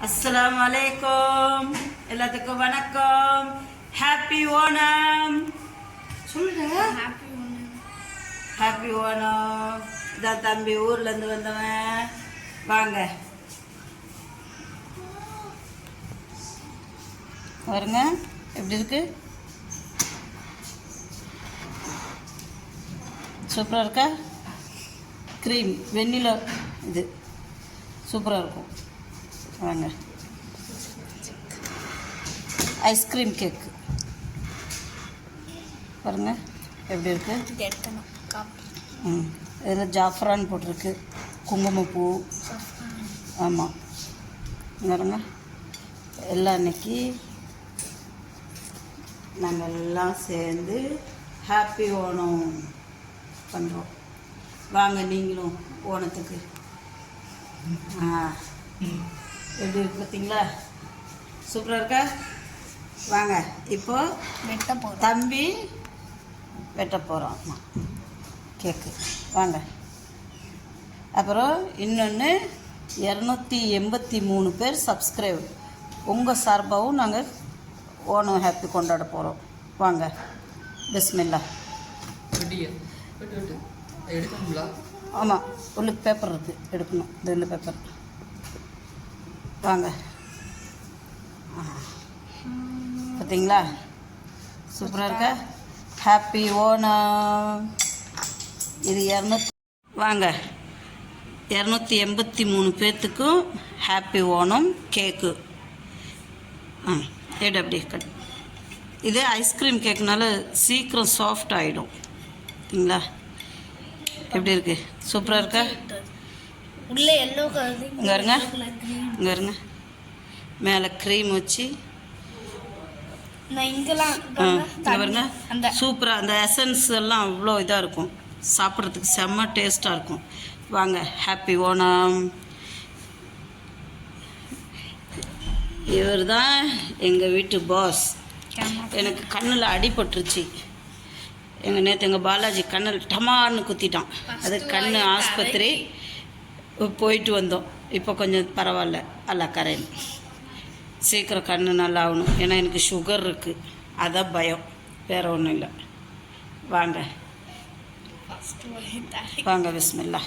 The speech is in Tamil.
அஸ்ஸலாமு அலைக்கும். எல்லாத்துக்கும் வணக்கம். ஹாப்பி ஓணம் சொல்லுங்க. ஹாப்பி ஓணம். இதான் தம்பி ஊர்லேருந்து வந்தவன். வாங்க பாருங்க எப்படி இருக்கு, சூப்பராக இருக்கா? க்ரீம் வெண்ணிலா இது சூப்பராக இருக்கும். வாங்க ஐஸ்கிரீம் கேக்கு பாருங்கள் எப்படி இருக்குது. இதில் ஜாஃப்ரான் போட்டிருக்கு, குங்குமப்பூ. ஆமாம் பாருங்க எல்லாம் அன்னைக்கு நாங்கள் எல்லாம் சேர்ந்து ஹாப்பி ஓணம் பண்ணுறோம். வாங்க நீங்களும் ஓணத்துக்கு. எப்படி இருக்கு பார்த்தீங்களா? சூப்பராக இருக்கா? வாங்க இப்போ தம்பி வெட்ட போகிறோம் கேக்கு. வாங்க. அப்புறம் இன்னொன்று 283 பேர் சப்ஸ்கிரைப். உங்கள் சார்பாகவும் நாங்கள் ஓணம் ஹாப்பி கொண்டாட போகிறோம். வாங்க பிஸ்மில்லா. ஆமாம் உள்ளுக்கு பேப்பர் இருக்குது, எடுக்கணும். இந்த பேப்பர். வாங்க பார்த்தீங்களா? சூப்பராக இருக்கா? ஹாப்பி ஓணம். இது 200. வாங்க 283 பேர்த்துக்கும் ஹாப்பி ஓணம் கேக்கு. எடு அப்படியே கட். இது ஐஸ்கிரீம் கேக்குனால சீக்கிரம் சாஃப்ட் ஆகிடும். சரிங்களா? எப்படி இருக்கு? சூப்பராக இருக்கா? உள்ளே எல்லோ கலர். இங்கே இருங்க, இங்கே இருங்க. மேலே க்ரீம் வச்சு பாருங்க. சூப்பராக அந்த எசன்ஸ் எல்லாம் அவ்வளோ இதாக இருக்கும், சாப்பிட்றதுக்கு செம்ம டேஸ்ட்டாக இருக்கும். வாங்க ஹாப்பி ஓணம். இவர் தான் எங்கள் வீட்டு பாஸ். எனக்கு கண்ணில் அடிபட்டுருச்சு. நேற்று எங்கள் பாலாஜி கண்ணில் டமான்னு குத்திட்டான். அது கண் ஆஸ்பத்திரி போயிட்டு வந்தோம். இப்போ கொஞ்சம் பரவாயில்ல, அல்ல கரையும். சீக்கிரம் கண் நல்லா ஆகணும். ஏன்னா எனக்கு சுகர் இருக்குது, அதான் பயம், வேறு ஒன்றும் இல்லை. வாங்க வாங்க பிஸ்மில்லா.